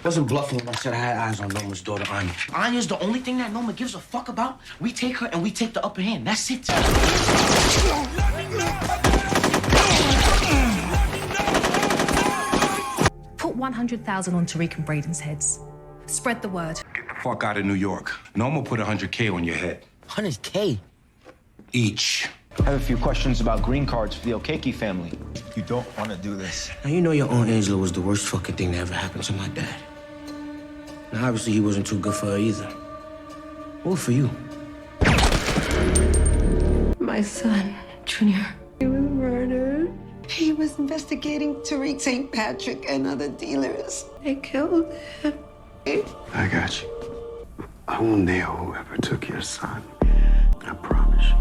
Wasn't bluffing when I said I had eyes on Noma's daughter, Anya. Anya's the only thing that Noma gives a fuck about. We take her and we take the upper hand. That's it. Put 100,000 on Tariq and Brayden's heads. Spread the word. Get the fuck out of New York. Noma put 100K on your head. 100K? Each. I have a few questions about green cards for the Okeke family. You don't want to do this. Now, you know your Aunt Angela was the worst fucking thing that ever happened to my dad. Now, obviously, he wasn't too good for her either. Or for you. My son, Junior, he was murdered. He was investigating Tariq St. Patrick and other dealers. They killed him. I got you. I will nail whoever took your son. I promise you.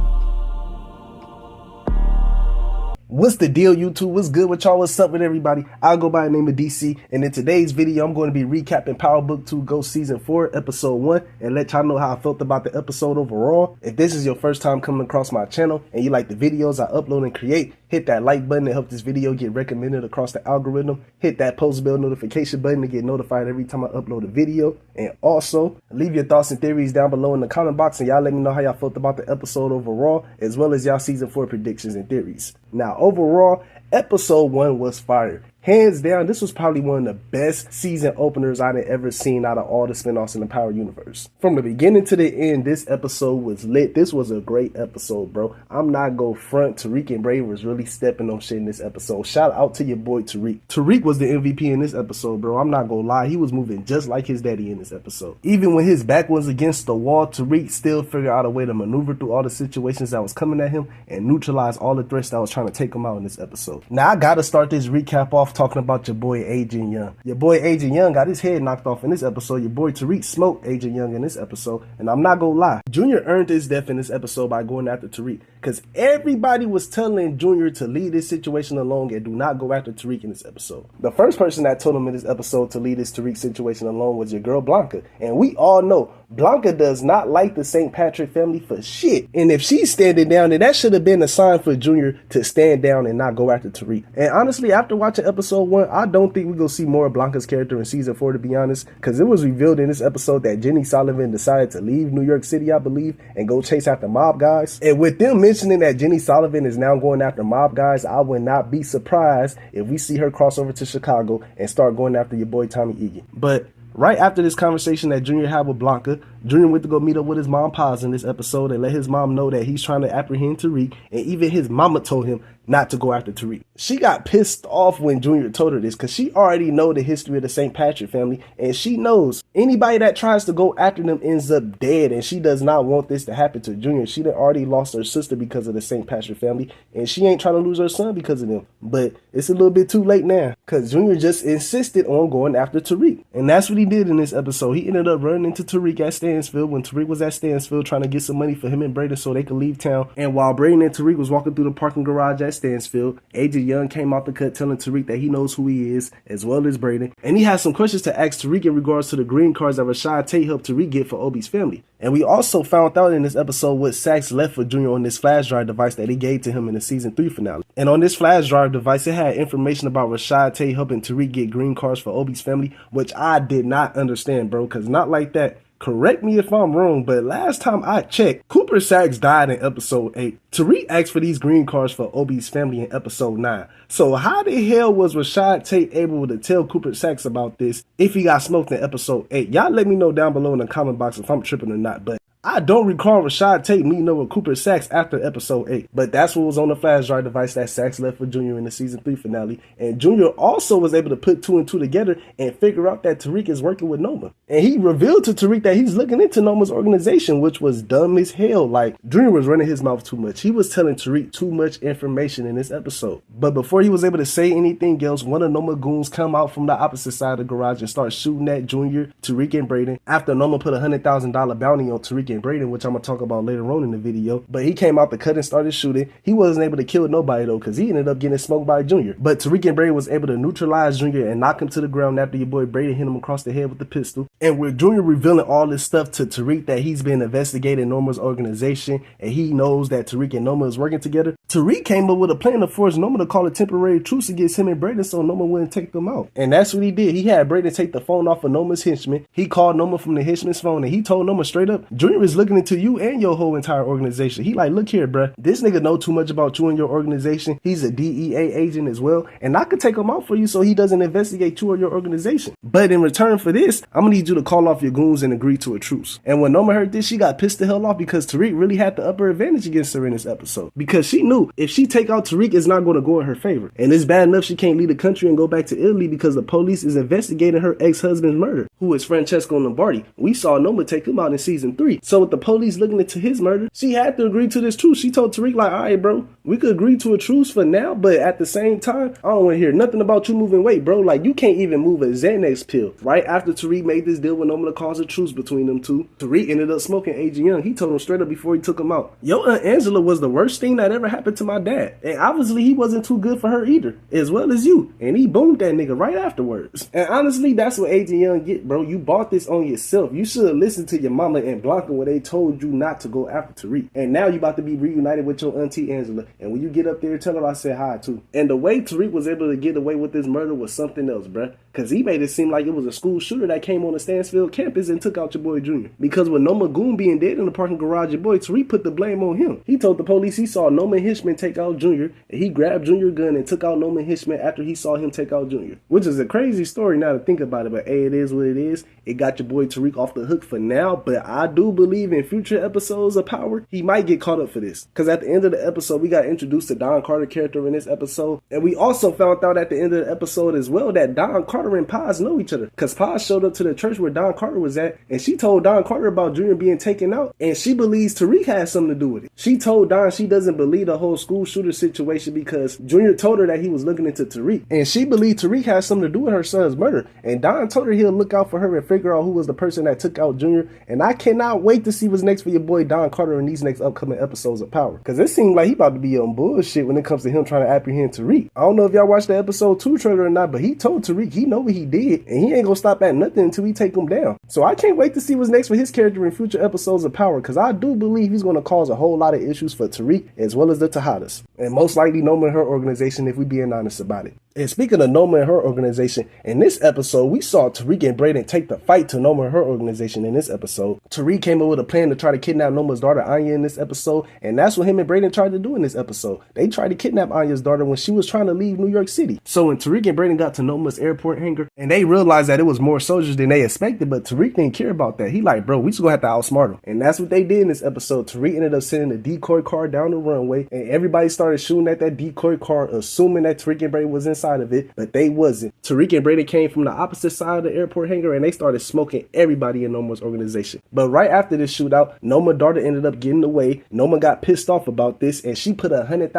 What's the deal, YouTube? What's good with y'all? What's up with everybody? I'll go by the name of DC, and in today's video, I'm going to be recapping Power Book 2 Ghost Season 4, Episode 1, and let y'all know how I felt about the episode overall. If this is your first time coming across my channel, and you like the videos I upload and create, hit that like button to help this video get recommended across the algorithm. Hit that post bell notification button to get notified every time I upload a video. And also, leave your thoughts and theories down below in the comment box, and y'all let me know how y'all felt about the episode overall, as well as y'all Season 4 predictions and theories. Now, overall, Episode 1 was fire. Hands down, this was probably one of the best season openers I'd ever seen out of all the spinoffs in the Power universe. From the beginning to the end, this episode was lit. This was a great episode, bro. I'm not gonna front. Tariq and Brayden was really stepping on shit in this episode. Shout out to your boy Tariq. Tariq was the MVP in this episode, bro. I'm not gonna lie. He was moving just like his daddy in this episode. Even when his back was against the wall, Tariq still figured out a way to maneuver through all the situations that was coming at him and neutralize all the threats that was trying to take him out in this episode. Now, I gotta start this recap off talking about your boy Agent Young. Your boy Agent Young got his head knocked off in this episode. Your boy Tariq smoked Agent Young in this episode, and I'm not gonna lie, Junior earned his death in this episode by going after Tariq, because everybody was telling Junior to leave this situation alone and do not go after Tariq in this episode. The first person that told him in this episode to leave this Tariq situation alone was your girl Blanca, and we all know Blanca does not like the St. Patrick family for shit. And if she's standing down, then that should have been a sign for Junior to stand down and not go after Tariq. And honestly, after watching episode 1, I don't think we're going to see more of Blanca's character in season 4, to be honest, because it was revealed in this episode that Jenny Sullivan decided to leave New York City, I believe, and go chase after mob guys. And with them mentioning that Jenny Sullivan is now going after mob guys, I would not be surprised if we see her cross over to Chicago and start going after your boy Tommy Egan. But right after this conversation that Junior had with Blanca, Junior went to go meet up with his mom Paz in this episode and let his mom know that he's trying to apprehend Tariq, and even his mama told him not to go after Tariq. She got pissed off when Junior told her this, because she already know the history of the St. Patrick family, and she knows anybody that tries to go after them ends up dead, and she does not want this to happen to Junior. She done already lost her sister because of the St. Patrick family, and she ain't trying to lose her son because of them. But it's a little bit too late now, because Junior just insisted on going after Tariq, and that's what he did in this episode. He ended up running into Tariq at Stansfield when Tariq was at Stansfield trying to get some money for him and Brayden so they could leave town. And while Brayden and Tariq was walking through the parking garage at Stansfield, Agent Young came out the cut telling Tariq that he knows who he is, as well as Brayden, and he has some questions to ask Tariq in regards to the green cards that Rashad Tate helped Tariq get for Obi's family. And we also found out in this episode what Sax left for Junior on this flash drive device that he gave to him in the season 3 finale. And on this flash drive device, it had information about Rashad Tate helping Tariq get green cards for Obi's family, which I did not understand, bro, because not like that. Correct me if I'm wrong, but last time I checked, Cooper Sax died in episode 8. Tariq asked for these green cards for Obi's family in episode 9. So how the hell was Rashad Tate able to tell Cooper Sax about this if he got smoked in episode 8? Y'all let me know down below in the comment box if I'm tripping or not, but I don't recall Rashad Tate meeting up with Cooper Sax after episode 8, but that's what was on the flash drive device that Sax left for Junior in the season 3 finale. And Junior also was able to put 2 and 2 together and figure out that Tariq is working with Noma. And he revealed to Tariq that he's looking into Noma's organization, which was dumb as hell. Like, Junior was running his mouth too much. He was telling Tariq too much information in this episode. But before he was able to say anything else, one of Noma goons come out from the opposite side of the garage and start shooting at Junior, Tariq, and Brayden after Noma put a $100,000 bounty on Tariq Tariq and Brayden, which I'm going to talk about later on in the video. But he came out the cut and started shooting. He wasn't able to kill nobody though, because he ended up getting smoked by Junior. But Tariq and Brayden was able to neutralize Junior and knock him to the ground after your boy Brayden hit him across the head with the pistol. And with Junior revealing all this stuff to Tariq that he's been investigating Noma's organization and he knows that Tariq and Noma is working together, Tariq came up with a plan to force Noma to call a temporary truce against him and Brayden so Noma wouldn't take them out. And that's what he did. He had Brayden take the phone off of Noma's henchman. He called Noma from the henchman's phone and he told Noma straight up, Junior is looking into you and your whole entire organization. He like, look here, bruh, this nigga know too much about you and your organization. He's a DEA agent as well, and I could take him out for you so he doesn't investigate you or your organization. But in return for this, I'm gonna need you to call off your goons and agree to a truce. And when Noma heard this, she got pissed the hell off because Tariq really had the upper advantage against her in this episode. Because she knew if she take out Tariq, it's not going to go in her favor. And it's bad enough she can't leave the country and go back to Italy because the police is investigating her ex-husband's murder, who is Francesco Lombardi. We saw Noma take him out in season 3. So with the police looking into his murder, she had to agree to this truce. She told Tariq like, all right, bro, we could agree to a truce for now, but at the same time, I don't want to hear nothing about you moving weight, bro. Like, you can't even move a Xanax pill. Right after Tariq made this deal with Noma to cause a truce between them two, Tariq ended up smoking Agent Young. He told him straight up before he took him out, yo, Aunt Angela was the worst thing that ever happened to my dad. And obviously he wasn't too good for her either, as well as you. And he boomed that nigga right afterwards. And honestly, that's what Agent Young get, bro. You bought this on yourself. You should have listened to your mama and Blanca when they told you not to go after Tariq. And now you about to be reunited with your auntie Angela. And when you get up there, tell her I said hi too. And the way Tariq was able to get away with this murder was something else, bruh. Because he made it seem like it was a school shooter that came on the Stansfield campus and took out your boy Junior. Because with Noma Goon being dead in the parking garage, your boy Tariq put the blame on him. He told the police he saw Noma Hitchman take out Junior, and he grabbed Junior's gun and took out Noma Hitchman after he saw him take out Junior. Which is a crazy story now to think about it, but hey, it is what it is. It got your boy Tariq off the hook for now, but I do believe in future episodes of Power, he might get caught up for this. Because at the end of the episode, we got introduced to Don Carter character in this episode, and we also found out at the end of the episode as well that Don Carter and Paz know each other. Because Paz showed up to the church where Don Carter was at, and she told Don Carter about Junior being taken out, and she believes Tariq has something to do with it. She told Don she doesn't believe the whole school shooter situation because Junior told her that he was looking into Tariq, and she believed Tariq has something to do with her son's murder. And Don told her he'll look out for her and figure out who was the person that took out Junior. And I cannot wait to see what's next for your boy Don Carter in these next upcoming episodes of Power, because it seems like he about to be on bullshit when it comes to him trying to apprehend Tariq. I don't know if y'all watched the episode 2 trailer or not, but he told Tariq he know what he did and he ain't gonna stop at nothing until he take him down. So I can't wait to see what's next for his character in future episodes of Power, because I do believe he's gonna cause a whole lot of issues for Tariq as well as the Tejadas, and most likely Noma and her organization if we being honest about it. And speaking of Noma and her organization, in this episode, we saw Tariq and Brayden take the fight to Noma and her organization in this episode. Tariq came up with a plan to try to kidnap Noma's daughter Anya in this episode, and that's what him and Brayden tried to do in this episode. They tried to kidnap Anya's daughter when she was trying to leave New York City. So when Tariq and Brayden got to Noma's airport hangar, and they realized that it was more soldiers than they expected, but Tariq didn't care about that. He like, bro, we just gonna have to outsmart them. And that's what they did in this episode. Tariq ended up sending a decoy car down the runway, and everybody started shooting at that decoy car, assuming that Tariq and Brayden was inside of it, but they wasn't. Tariq and Brayden came from the opposite side of the airport hangar and they started smoking everybody in Noma's organization. But right after this shootout, Noma's daughter ended up getting away. Noma got pissed off about this and she put $100,000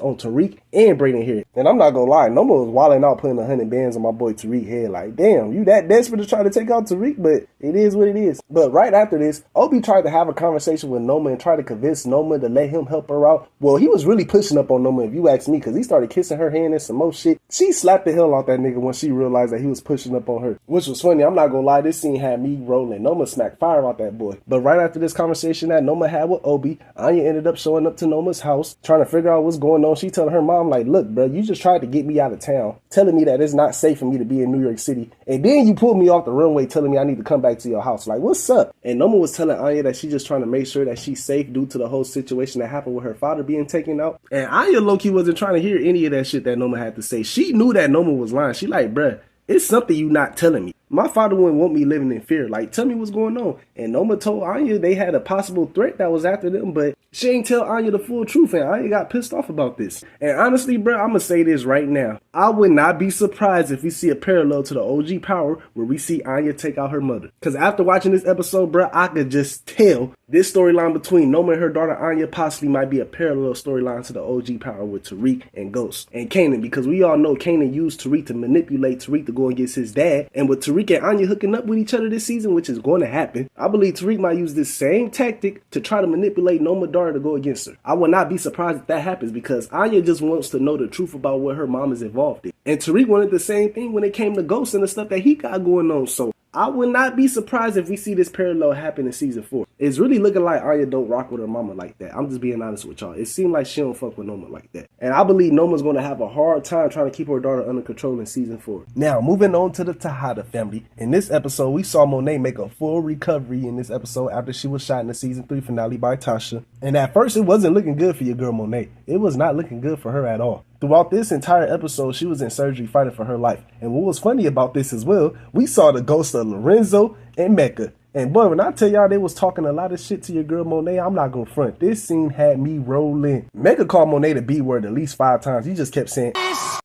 on Tariq and Brayden here. And I'm not gonna lie, Noma was wilding out putting 100 bands on my boy Tariq head. Like, damn, you that desperate to try to take out Tariq? But it is what it is. But right after this, Obi tried to have a conversation with Noma and try to convince Noma to let him help her out. Well, he was really pushing up on Noma if you ask me, because he started kissing her hand and some more shit. She slapped the hell out that nigga when she realized that he was pushing up on her, which was funny. I'm not gonna lie, this scene had me rolling. Noma smacked fire out that boy. But right after this conversation that Noma had with Obi, Anya ended up showing up to Noma's house trying to figure out what's going on. She telling her mom like, look bro, you just tried to get me out of town, telling me that it's not safe for me to be in New York City, and then you pulled me off the runway telling me I need to come back to your house. Like, what's up? And Noma was telling Anya that she's just trying to make sure that she's safe due to the whole situation that happened with her father being taken out. And Anya low-key wasn't trying to hear any of that shit that Noma had to say. She knew that Noma was lying. She like, bruh, it's something you not telling me. My father wouldn't want me living in fear. Like, tell me what's going on. And Noma told Anya they had a possible threat that was after them, but she ain't tell Anya the full truth, and Anya got pissed off about this. And honestly, bro, I'm gonna say this right now. I would not be surprised if we see a parallel to the OG Power where we see Anya take out her mother. Because after watching this episode, bro, I could just tell this storyline between Noma and her daughter Anya possibly might be a parallel storyline to the OG Power with Tariq and Ghost and Kane, because we all know Kane used Tariq to manipulate Tariq to go against his dad. And with Tariq Tariq and Anya hooking up with each other this season, which is going to happen, I believe Tariq might use this same tactic to try to manipulate Noma daughter to go against her. I would not be surprised if that happens because Anya just wants to know the truth about what her mom is involved in. And Tariq wanted the same thing when it came to Ghost and the stuff that he got going on. So I would not be surprised if we see this parallel happen in season 4. It's really looking like Anya don't rock with her mama like that. I'm just being honest with y'all. It seemed like she don't fuck with Noma like that. And I believe Noma's going to have a hard time trying to keep her daughter under control in season 4. Now, moving on to the Tejada family. In this episode, we saw Monet make a full recovery in this episode after she was shot in the season 3 finale by Tasha. And at first, it wasn't looking good for your girl Monet. It was not looking good for her at all. Throughout this entire episode, she was in surgery fighting for her life. And what was funny about this as well, we saw the ghost of Lorenzo and Mecca. And boy, when I tell y'all they was talking a lot of shit to your girl Monet, I'm not gonna front. This scene had me rolling. Mecca called Monet the B word at least 5 times. He just kept saying, this.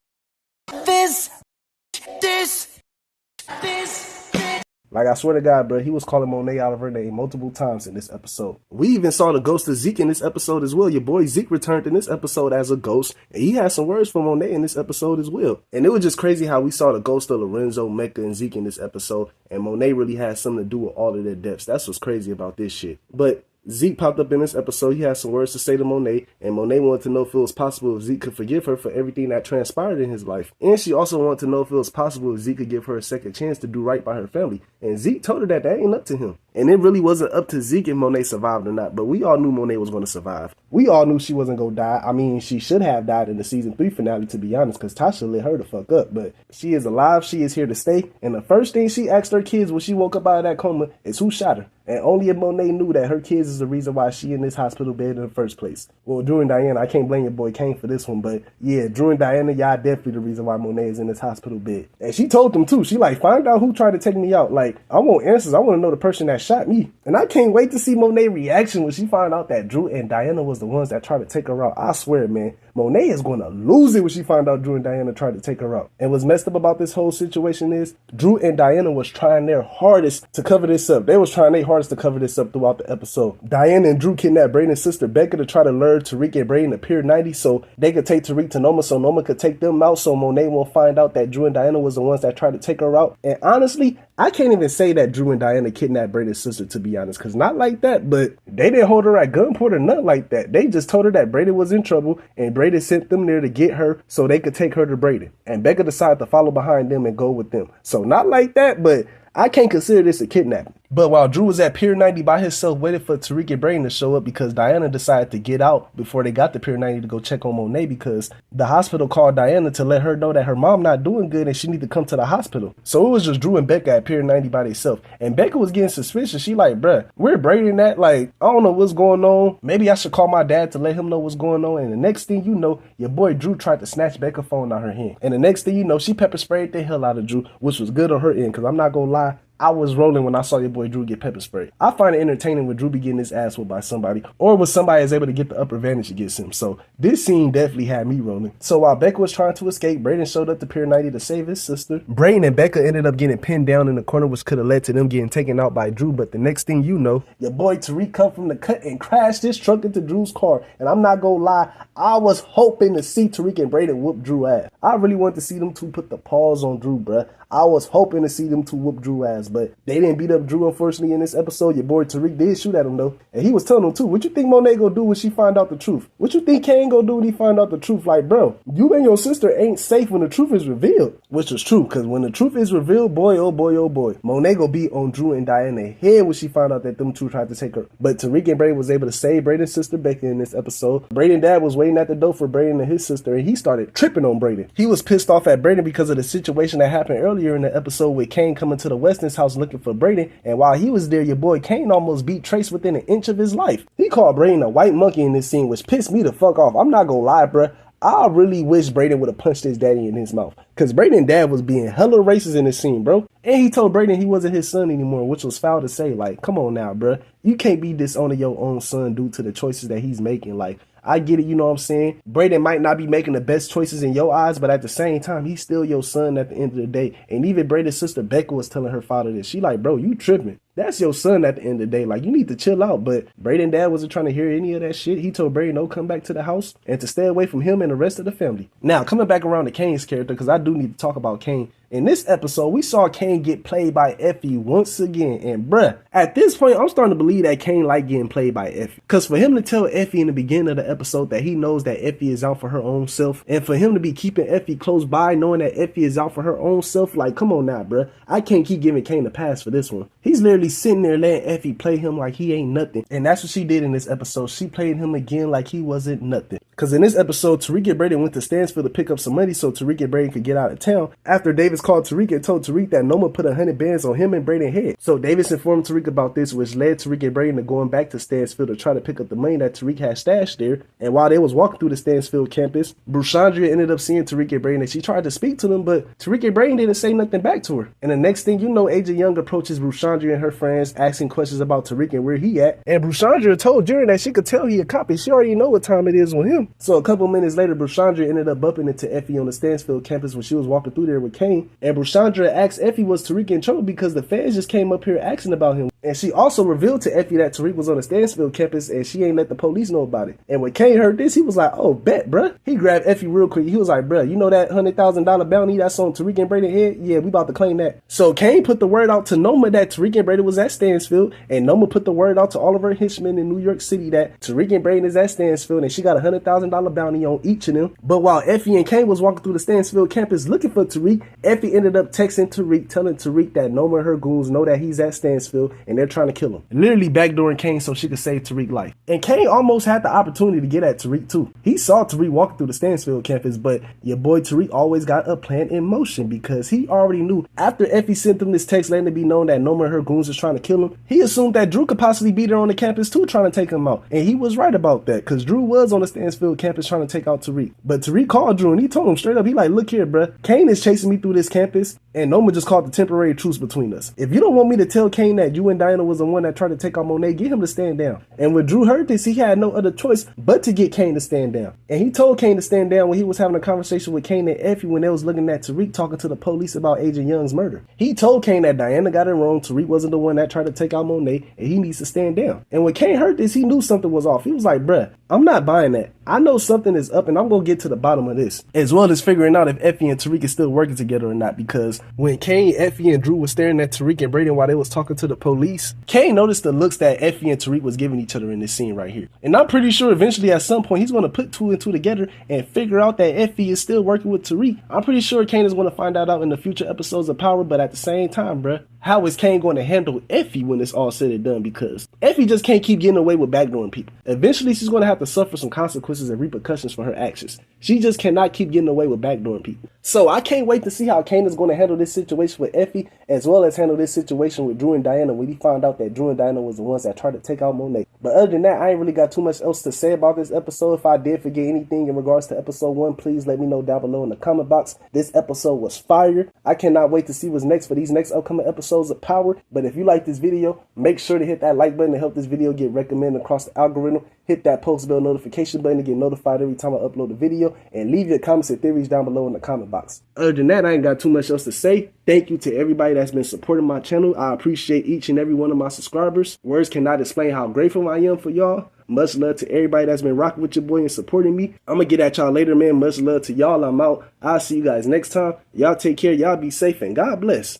Like, I swear to God, bro, he was calling Monet out of her name multiple times in this episode. We even saw the ghost of Zeke in this episode as well. Your boy Zeke returned in this episode as a ghost, and he had some words for Monet in this episode as well. And it was just crazy how we saw the ghost of Lorenzo, Mecca, and Zeke in this episode, and Monet really had something to do with all of their deaths. That's what's crazy about this shit. But Zeke popped up in this episode. He had some words to say to Monet, and Monet wanted to know if it was possible if Zeke could forgive her for everything that transpired in his life. And she also wanted to know if it was possible if Zeke could give her a second chance to do right by her family. And Zeke told her that ain't up to him. And it really wasn't up to Zeke if Monet survived or not, but we all knew Monet was going to survive. We all knew she wasn't going to die. I mean, she should have died in the season 3 finale, to be honest, because Tasha lit her the fuck up. But she is alive. She is here to stay. And the first thing she asked her kids when she woke up out of that coma is who shot her. And only if Monet knew that her kids is the reason why she in this hospital bed in the first place. Well, Drew and Diana, I can't blame your boy Kane for this one, but yeah, Drew and Diana, y'all definitely the reason why Monet is in this hospital bed. And she told them too. She like, find out who tried to take me out. Like, I want answers. I want to know the person that shot me. And I can't wait to see Monet's reaction when she found out that Drew and Diana was the ones that tried to take her out. I swear, man, Monet is going to lose it when she found out Drew and Diana tried to take her out. And what's messed up about this whole situation is Drew and Diana was trying their hardest to cover this up. They was trying their hardest to cover this up throughout the episode. Diana and Drew kidnapped Brayden's sister Becca to try to lure Tariq and Brayden to Pier 90 so they could take Tariq to Noma so Noma could take them out so Monet won't find out that Drew and Diana was the ones that tried to take her out. And honestly, I can't even say that Drew and Diana kidnapped Brayden's sister, to be honest, because not like that, but they didn't hold her at gunpoint or nothing like that. They just told her that Brayden was in trouble and Brayden sent them there to get her so they could take her to Brayden. And Becca decided to follow behind them and go with them. So not like that, but I can't consider this a kidnapping. But while Drew was at Pier 90 by himself waiting for Tariq and Brayden to show up because Diana decided to get out before they got to Pier 90 to go check on Monet because the hospital called Diana to let her know that her mom not doing good and she need to come to the hospital. So it was just Drew and Becca at Pier 90 by themselves. And Becca was getting suspicious. She like, bruh, where Brayden at? Like, I don't know what's going on. Maybe I should call my dad to let him know what's going on. And the next thing you know, your boy Drew tried to snatch Becca's phone out her hand. And the next thing you know, she pepper sprayed the hell out of Drew, which was good on her end because I'm not gonna lie, I was rolling when I saw your boy Drew get pepper sprayed. I find it entertaining when Drew be getting his ass whooped by somebody, or when somebody is able to get the upper advantage against him. So this scene definitely had me rolling. So while Becca was trying to escape, Brayden showed up to Pier 90 to save his sister. Brayden and Becca ended up getting pinned down in the corner, which could have led to them getting taken out by Drew. But the next thing you know, your boy Tariq come from the cut and crashed his truck into Drew's car. And I'm not gonna lie, I was hoping to see Tariq and Brayden whoop Drew ass. I really wanted to see them two put the paws on Drew, bruh. I was hoping to see them two whoop Drew ass, but they didn't beat up Drew, unfortunately, in this episode. Your boy Tariq did shoot at him, though. And he was telling him, too, what you think Monet gonna do when she find out the truth? What you think Kane gonna do when he find out the truth? Like, bro, you and your sister ain't safe when the truth is revealed. Which is true, because when the truth is revealed, boy, oh boy, oh boy. Monet gonna be on Drew and Diana's head when she found out that them two tried to take her. But Tariq and Brayden was able to save Brayden's sister Becca in this episode. Brayden's dad was waiting at the door for Brayden and his sister, and he started tripping on Brayden. He was pissed off at Brayden because of the situation that happened earlier in the episode with Kane coming to the Weston's house looking for Brayden, and while he was there, your boy Kane almost beat Trace within an inch of his life. He called Brayden a white monkey in this scene, which pissed me the fuck off. I'm not gonna lie, bruh. I really wish Brayden would have punched his daddy in his mouth, because Brayden's dad was being hella racist in this scene, bro. And he told Brayden he wasn't his son anymore, which was foul to say. Like, come on now, bruh. You can't be disowning your own son due to the choices that he's making. Like, I get it, you know what I'm saying? Brayden might not be making the best choices in your eyes, but at the same time, he's still your son at the end of the day. And even Brayden's sister Becca was telling her father this. She like, bro, you tripping. That's your son at the end of the day. Like, you need to chill out. But Brayden's dad wasn't trying to hear any of that shit. He told Brayden no come back to the house and to stay away from him and the rest of the family. Now, coming back around to Kane's character, because I do need to talk about Kane In this episode, we saw Kane get played by Effie once again, and bruh, at this point, I'm starting to believe that Kane like getting played by Effie. Cause for him to tell Effie in the beginning of the episode that he knows that Effie is out for her own self, and for him to be keeping Effie close by knowing that Effie is out for her own self, like come on now, bruh. I can't keep giving Kane a pass for this one. He's literally sitting there letting Effie play him like he ain't nothing. And that's what she did in this episode. She played him again like he wasn't nothing. Cause in this episode, Tariq and Brayden went to Stansfield to pick up some money so Tariq and Brayden could get out of town. After Davis called Tariq and told Tariq that Noma put 100 bands on him and Brayden's head. So Davis informed Tariq about this, which led Tariq and Brayden to going back to Stansfield to try to pick up the money that Tariq had stashed there. And while they was walking through the Stansfield campus, Brushandria ended up seeing Tariq and Brayden and she tried to speak to them, but Tariq and Brayden didn't say nothing back to her. And the next thing you know, Agent Young approaches Brushandria and her friends asking questions about Tariq and where he at. And Brushandria told Jerry that she could tell he a cop and she already know what time it is with him. So a couple minutes later, Brushandria ended up bumping into Effie on the Stansfield campus when she was walking through there with Kane. And Brushandria asked Effie was Tariq in trouble because the feds just came up here asking about him. And she also revealed to Effie that Tariq was on the Stansfield campus and she ain't let the police know about it. And when Kane heard this, he was like, oh, bet, bruh. He grabbed Effie real quick. He was like, bruh, you know that $100,000 bounty that's on Tariq and Brayden's head? Yeah, we about to claim that. So Kane put the word out to Noma that Tariq and Brayden was at Stansfield, and Noma put the word out to all of her henchmen in New York City that Tariq and Brayden is at Stansfield and she got a $100,000 bounty on each of them. But while Effie and Kane was walking through the Stansfield campus looking for Tariq, Effie ended up texting Tariq, telling Tariq that Noma and her goons know that he's at Stansfield and they're trying to kill him. Literally backdooring Kane so she could save Tariq's life. And Kane almost had the opportunity to get at Tariq too. He saw Tariq walking through the Stansfield campus, but your boy Tariq always got a plan in motion because he already knew after Effie sent him this text letting it be known that Noma and her goons was trying to kill him, he assumed that Drew could possibly be there on the campus too trying to take him out. And he was right about that because Drew was on the Stansfield campus trying to take out Tariq. But Tariq called Drew and he told him straight up, he like, look here, bruh, Kane is chasing me through this campus and Noma just called the temporary truce between us. If you don't want me to tell Kane that you and Diana was the one that tried to take out Monet, get him to stand down. And when Drew heard this, he had no other choice but to get Kane to stand down. And he told Kane to stand down when he was having a conversation with Kane and Effie when they was looking at Tariq talking to the police about Agent Young's murder. He told Kane that Diana got it wrong, Tariq wasn't the one that tried to take out Monet, and he needs to stand down. And when Kane heard this, he knew something was off. He was like, bruh, I'm not buying that. I know something is up and I'm going to get to the bottom of this. As well as figuring out if Effie and Tariq is still working together or not, because when Kane, Effie, and Drew was staring at Tariq and Brayden while they was talking to the police, Kane noticed the looks that Effie and Tariq was giving each other in this scene right here. And I'm pretty sure eventually at some point he's going to put two and two together and figure out that Effie is still working with Tariq. I'm pretty sure Kane is going to find that out in the future episodes of Power, but at the same time, bruh, how is Kane going to handle Effie when it's all said and done? Because Effie just can't keep getting away with backdooring people. Eventually, she's going to have to suffer some consequences and repercussions for her actions. She just cannot keep getting away with backdooring people. So I can't wait to see how Kane is going to handle this situation with Effie, as well as handle this situation with Drew and Diana when he found out that Drew and Diana was the ones that tried to take out Monet. But other than that, I ain't really got too much else to say about this episode. If I did forget anything in regards to episode 1, please let me know down below in the comment box. This episode was fire. I cannot wait to see what's next for these next upcoming episodes of Power. But if you like this video, make sure to hit that like button to help this video get recommended across the algorithm. Hit that post bell notification button to get notified every time I upload a video. And leave your comments and theories down below in the comment box. Other than that, I ain't got too much else to say. Thank you to everybody that's been supporting my channel. I appreciate each and every one of my subscribers. Words cannot explain how grateful I am for y'all. Much love to everybody that's been rocking with your boy and supporting me. I'm going to get at y'all later, man. Much love to y'all. I'm out. I'll see you guys next time. Y'all take care. Y'all be safe and God bless.